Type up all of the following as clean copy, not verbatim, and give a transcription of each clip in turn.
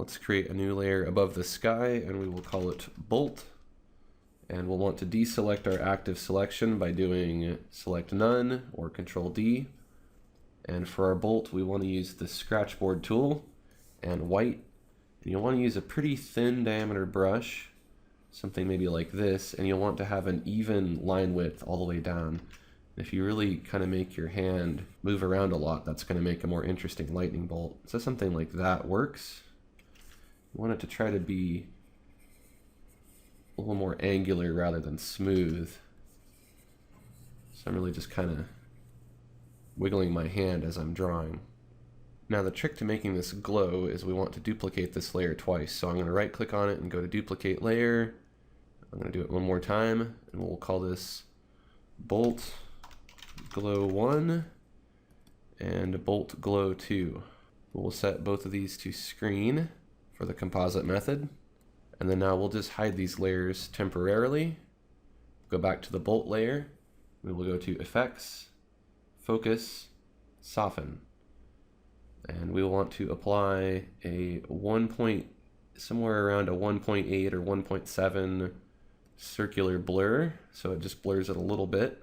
Let's create a new layer above the sky, and we will call it Bolt. And we'll want to deselect our active selection by doing Select None or Control D. And for our bolt, we want to use the scratchboard tool and white. And you'll want to use a pretty thin diameter brush, something maybe like this, and you'll want to have an even line width all the way down. If you really kind of make your hand move around a lot, that's going to make a more interesting lightning bolt. So something like that works. You want it to try to be a little more angular rather than smooth. So I'm really just kind of wiggling my hand as I'm drawing. Now the trick to making this glow is we want to duplicate this layer twice. So I'm going to right click on it and go to duplicate layer. I'm going to do it one more time, and we'll call this Bolt Glow 1 and Bolt Glow 2. We'll set both of these to screen for the composite method. And then now we'll just hide these layers temporarily. Go back to the bolt layer. We will go to Effects, Focus, Soften. And we will want to apply a somewhere around a 1.8 or 1.7 circular blur. So it just blurs it a little bit.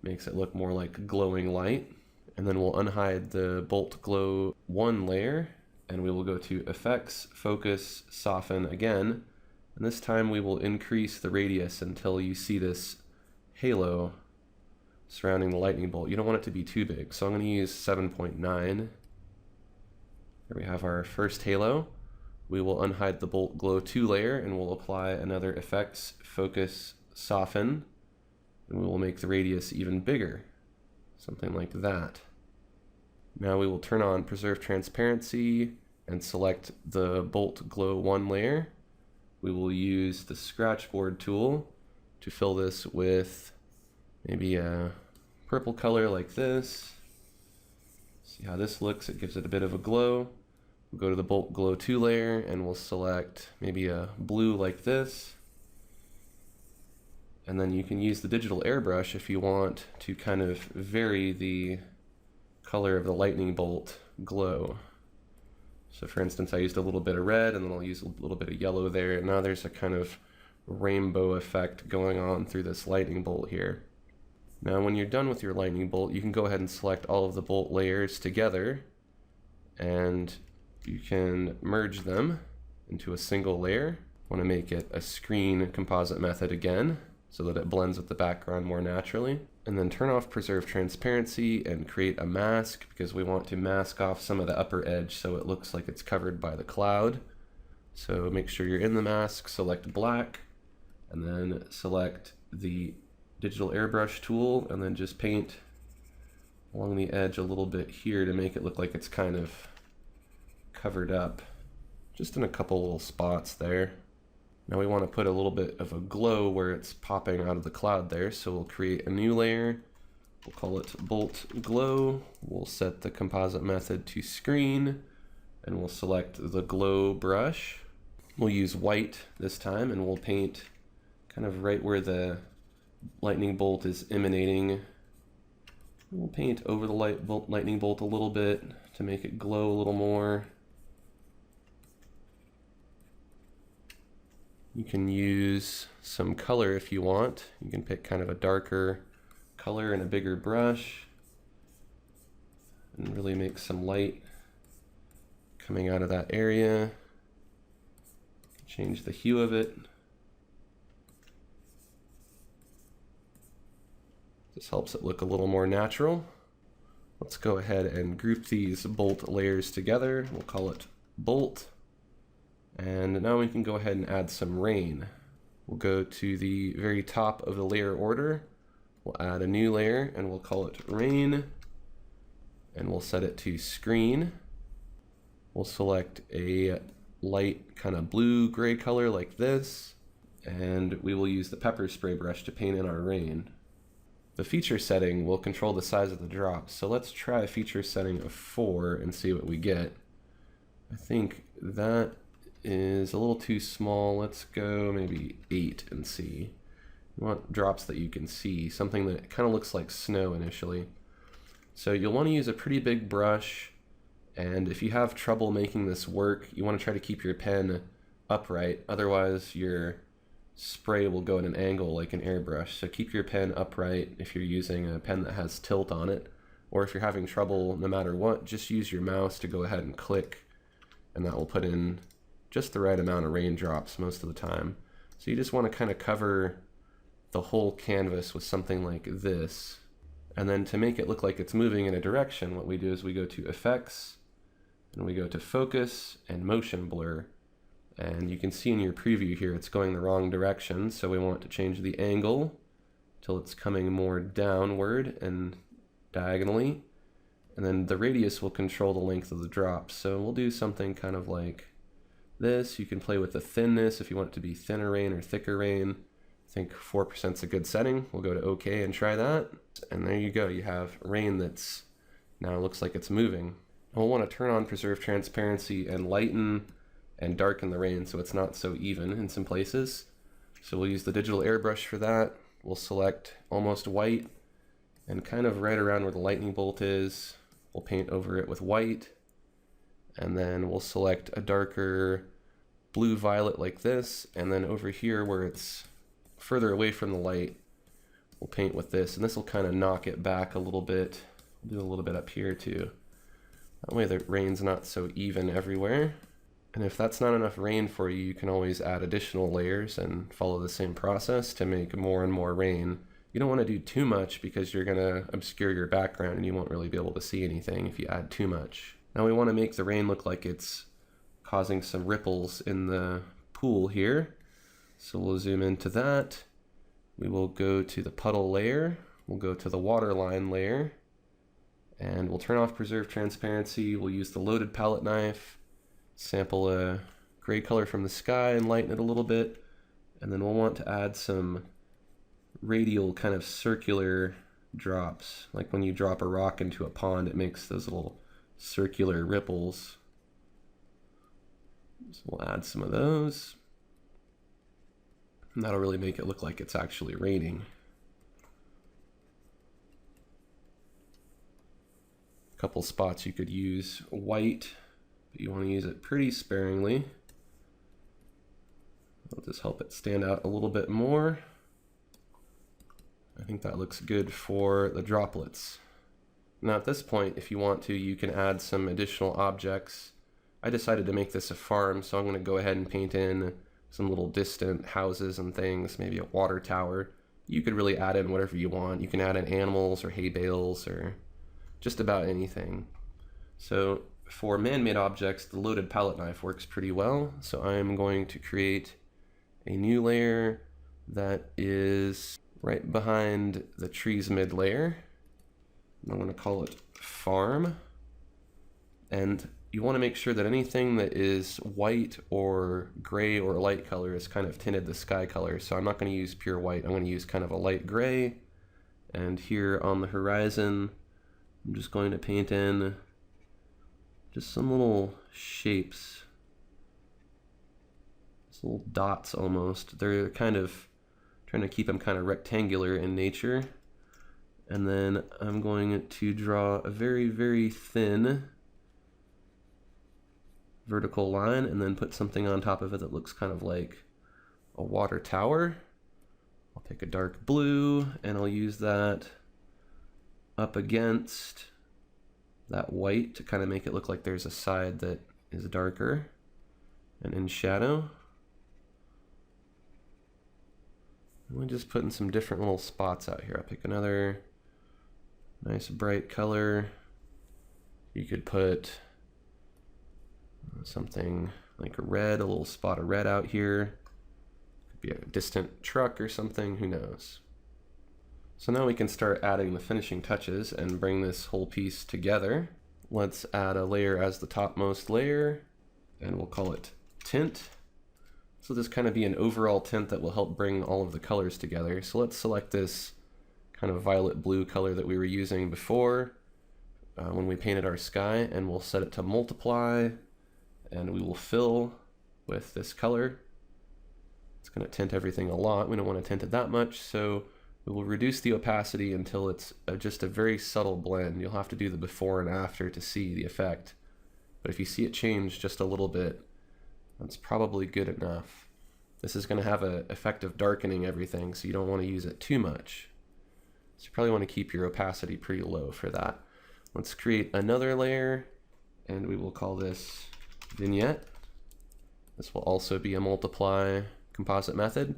Makes it look more like glowing light. And then we'll unhide the Bolt Glow 1 layer. And we will go to Effects, Focus, Soften again. And this time we will increase the radius until you see this halo surrounding the lightning bolt. You don't want it to be too big, so I'm going to use 7.9. Here we have our first halo. We will unhide the Bolt Glow 2 layer, and we'll apply another Effects, Focus, Soften. And we will make the radius even bigger, something like that. Now we will turn on Preserve Transparency and select the Bolt Glow 1 layer. We will use the scratchboard tool to fill this with maybe a purple color like this. See how this looks, it gives it a bit of a glow. We'll go to the Bolt Glow 2 layer and we'll select maybe a blue like this. And then you can use the digital airbrush if you want to kind of vary the color of the lightning bolt glow. So for instance, I used a little bit of red, and then I'll use a little bit of yellow there, and now there's a kind of rainbow effect going on through this lightning bolt here. Now when you're done with your lightning bolt, you can go ahead and select all of the bolt layers together, and you can merge them into a single layer. I want to make it a screen composite method again, so that it blends with the background more naturally. And then turn off Preserve Transparency and create a mask, because we want to mask off some of the upper edge so it looks like it's covered by the cloud. So make sure you're in the mask, select black, and then select the digital airbrush tool, and then just paint along the edge a little bit here to make it look like it's kind of covered up, just in a couple little spots there. Now we want to put a little bit of a glow where it's popping out of the cloud there, so we'll create a new layer. We'll call it Bolt Glow. We'll set the composite method to screen, and we'll select the glow brush. We'll use white this time, and we'll paint kind of right where the lightning bolt is emanating. We'll paint over the lightning bolt a little bit to make it glow a little more. You can use some color if you want. You can pick kind of a darker color and a bigger brush and really make some light coming out of that area. Change the hue of it. This helps it look a little more natural. Let's go ahead and group these bolt layers together. We'll call it Bolt. And now we can go ahead and add some rain. We'll go to the very top of the layer order. We'll add a new layer and we'll call it Rain. And we'll set it to screen. We'll select a light kind of blue-gray color like this. And we will use the pepper spray brush to paint in our rain. The feature setting will control the size of the drops. So let's try a feature setting of 4 and see what we get. I think that is a little too small. Let's go maybe 8 and see. You want drops that you can see, something that kind of looks like snow initially. So you'll want to use a pretty big brush And if you have trouble making this work, you want to try to keep your pen upright. Otherwise, your spray will go at an angle like an airbrush. So keep your pen upright if you're using a pen that has tilt on it. Or if you're having trouble no matter what, just use your mouse to go ahead and click, and that will put in just the right amount of raindrops most of the time. So you just want to kind of cover the whole canvas with something like this. And then to make it look like it's moving in a direction, what we do is we go to Effects, and we go to Focus and Motion Blur. And you can see in your preview here it's going the wrong direction, so we want to change the angle till it's coming more downward and diagonally. And then the radius will control the length of the drops. So we'll do something kind of like this. You can play with the thinness if you want it to be thinner rain or thicker rain. I think 4% is a good setting. We'll go to OK and try that. And there you go. You have rain that's now looks like it's moving. And we'll want to turn on Preserve Transparency and lighten and darken the rain so it's not so even in some places. So we'll use the digital airbrush for that. We'll select almost white, and kind of right around where the lightning bolt is, we'll paint over it with white. And then we'll select a darker blue-violet like this, and then over here where it's further away from the light, we'll paint with this, and this will kind of knock it back a little bit. We'll do a little bit up here too. That way the rain's not so even everywhere. And if that's not enough rain for you, you can always add additional layers and follow the same process to make more and more rain. You don't want to do too much because you're going to obscure your background and you won't really be able to see anything if you add too much. Now we want to make the rain look like it's causing some ripples in the pool here. So we'll zoom into that. We will go to the puddle layer. We'll go to the waterline layer. And we'll turn off Preserve Transparency. We'll use the loaded palette knife, sample a gray color from the sky and lighten it a little bit. And then we'll want to add some radial kind of circular drops. Like when you drop a rock into a pond, it makes those little circular ripples. So we'll add some of those. And that'll really make it look like it's actually raining. A couple spots you could use white, but you want to use it pretty sparingly. I'll just help it stand out a little bit more. I think that looks good for the droplets. Now at this point, if you want to, you can add some additional objects. I decided to make this a farm, so I'm going to go ahead and paint in some little distant houses and things, maybe a water tower. You could really add in whatever you want. You can add in animals or hay bales or just about anything. So for man-made objects, the loaded palette knife works pretty well. So I'm going to create a new layer that is right behind the trees mid layer. I'm going to call it farm. And you want to make sure that anything that is white or gray or light color is kind of tinted the sky color. So I'm not going to use pure white. I'm going to use kind of a light gray. And here on the horizon, I'm just going to paint in just some little shapes. Just little dots almost. They're kind of trying to keep them kind of rectangular in nature. And then I'm going to draw a very, very thin vertical line and then put something on top of it that looks kind of like a water tower. I'll pick a dark blue and I'll use that up against that white to kind of make it look like there's a side that is darker and in shadow. And we're just putting some different little spots out here. I'll pick another nice bright color. You could put something like a red, a little spot of red out here. Could be a distant truck or something, who knows. So now we can start adding the finishing touches and bring this whole piece together. Let's add a layer as the topmost layer, and we'll call it tint. So this kind of be an overall tint that will help bring all of the colors together. So let's select this kind of violet blue color that we were using before when we painted our sky, and we'll set it to multiply, and we will fill with this color. It's going to tint everything a lot. We don't want to tint it that much, so we will reduce the opacity until it's just a very subtle blend. You'll have to do the before and after to see the effect. But if you see it change just a little bit, that's probably good enough. This is going to have an effect of darkening everything, so you don't want to use it too much. So you probably want to keep your opacity pretty low for that. Let's create another layer, and we will call this vignette. This will also be a multiply composite method.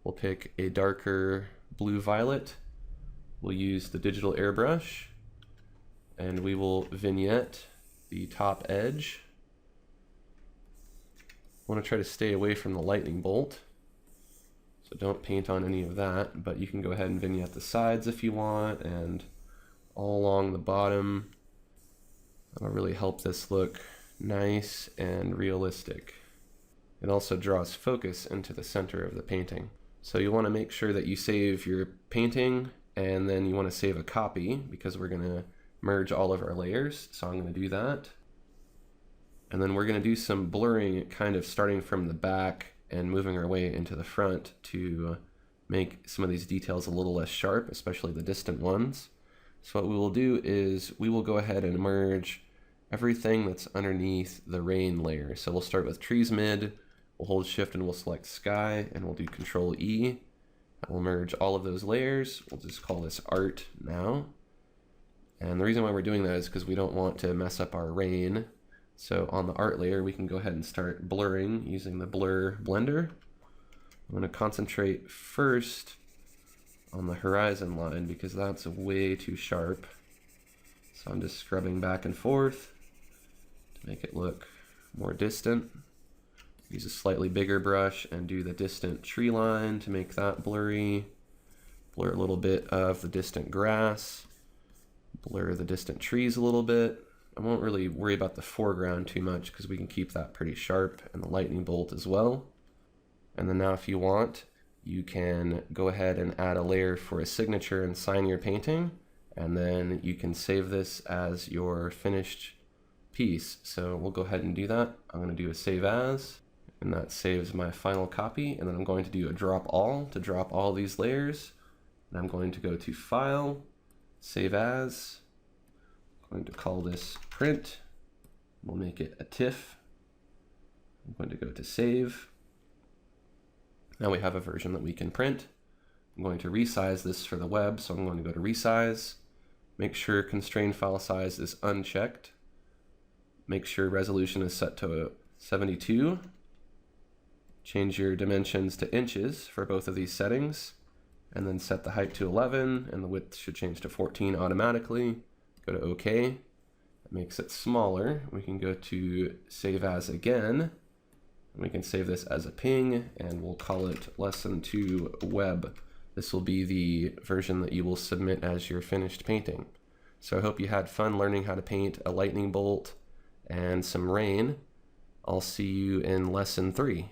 We'll pick a darker blue-violet. We'll use the digital airbrush, and we will vignette the top edge. I want to try to stay away from the lightning bolt, so don't paint on any of that, but you can go ahead and vignette the sides if you want, and all along the bottom. That'll really help this look nice and realistic. It also draws focus into the center of the painting. So you want to make sure that you save your painting, and then you want to save a copy because we're going to merge all of our layers. So I'm going to do that. And then we're going to do some blurring, kind of starting from the back and moving our way into the front to make some of these details a little less sharp, especially the distant ones. So what we will do is we will go ahead and merge everything that's underneath the rain layer. So we'll start with trees mid, we'll hold shift and we'll select sky, and we'll do Control E. That will merge all of those layers. We'll just call this art now. And the reason why we're doing that is because we don't want to mess up our rain. So on the art layer, we can go ahead and start blurring using the blur blender. I'm going to concentrate first on the horizon line because that's way too sharp. So I'm just scrubbing back and forth to make it look more distant. Use a slightly bigger brush and do the distant tree line to make that blurry. Blur a little bit of the distant grass. Blur the distant trees a little bit. I won't really worry about the foreground too much because we can keep that pretty sharp, and the lightning bolt as well. And then now if you want, you can go ahead and add a layer for a signature and sign your painting, and then you can save this as your finished piece. So we'll go ahead and do that. I'm going to do a save as, and that saves my final copy. And then I'm going to do a drop all to drop all these layers. And I'm going to go to File, Save As. I'm going to call this print. We'll make it a TIFF. I'm going to go to Save. Now we have a version that we can print. I'm going to resize this for the web, so I'm going to go to Resize. Make sure Constrain File Size is unchecked. Make sure resolution is set to 72. Change your dimensions to inches for both of these settings, and then set the height to 11, and the width should change to 14 automatically. Go to OK. That makes it smaller. We can go to Save As again. We can save this as a ping, and we'll call it Lesson 2 Web. This will be the version that you will submit as your finished painting. So I hope you had fun learning how to paint a lightning bolt and some rain. I'll see you in Lesson 3.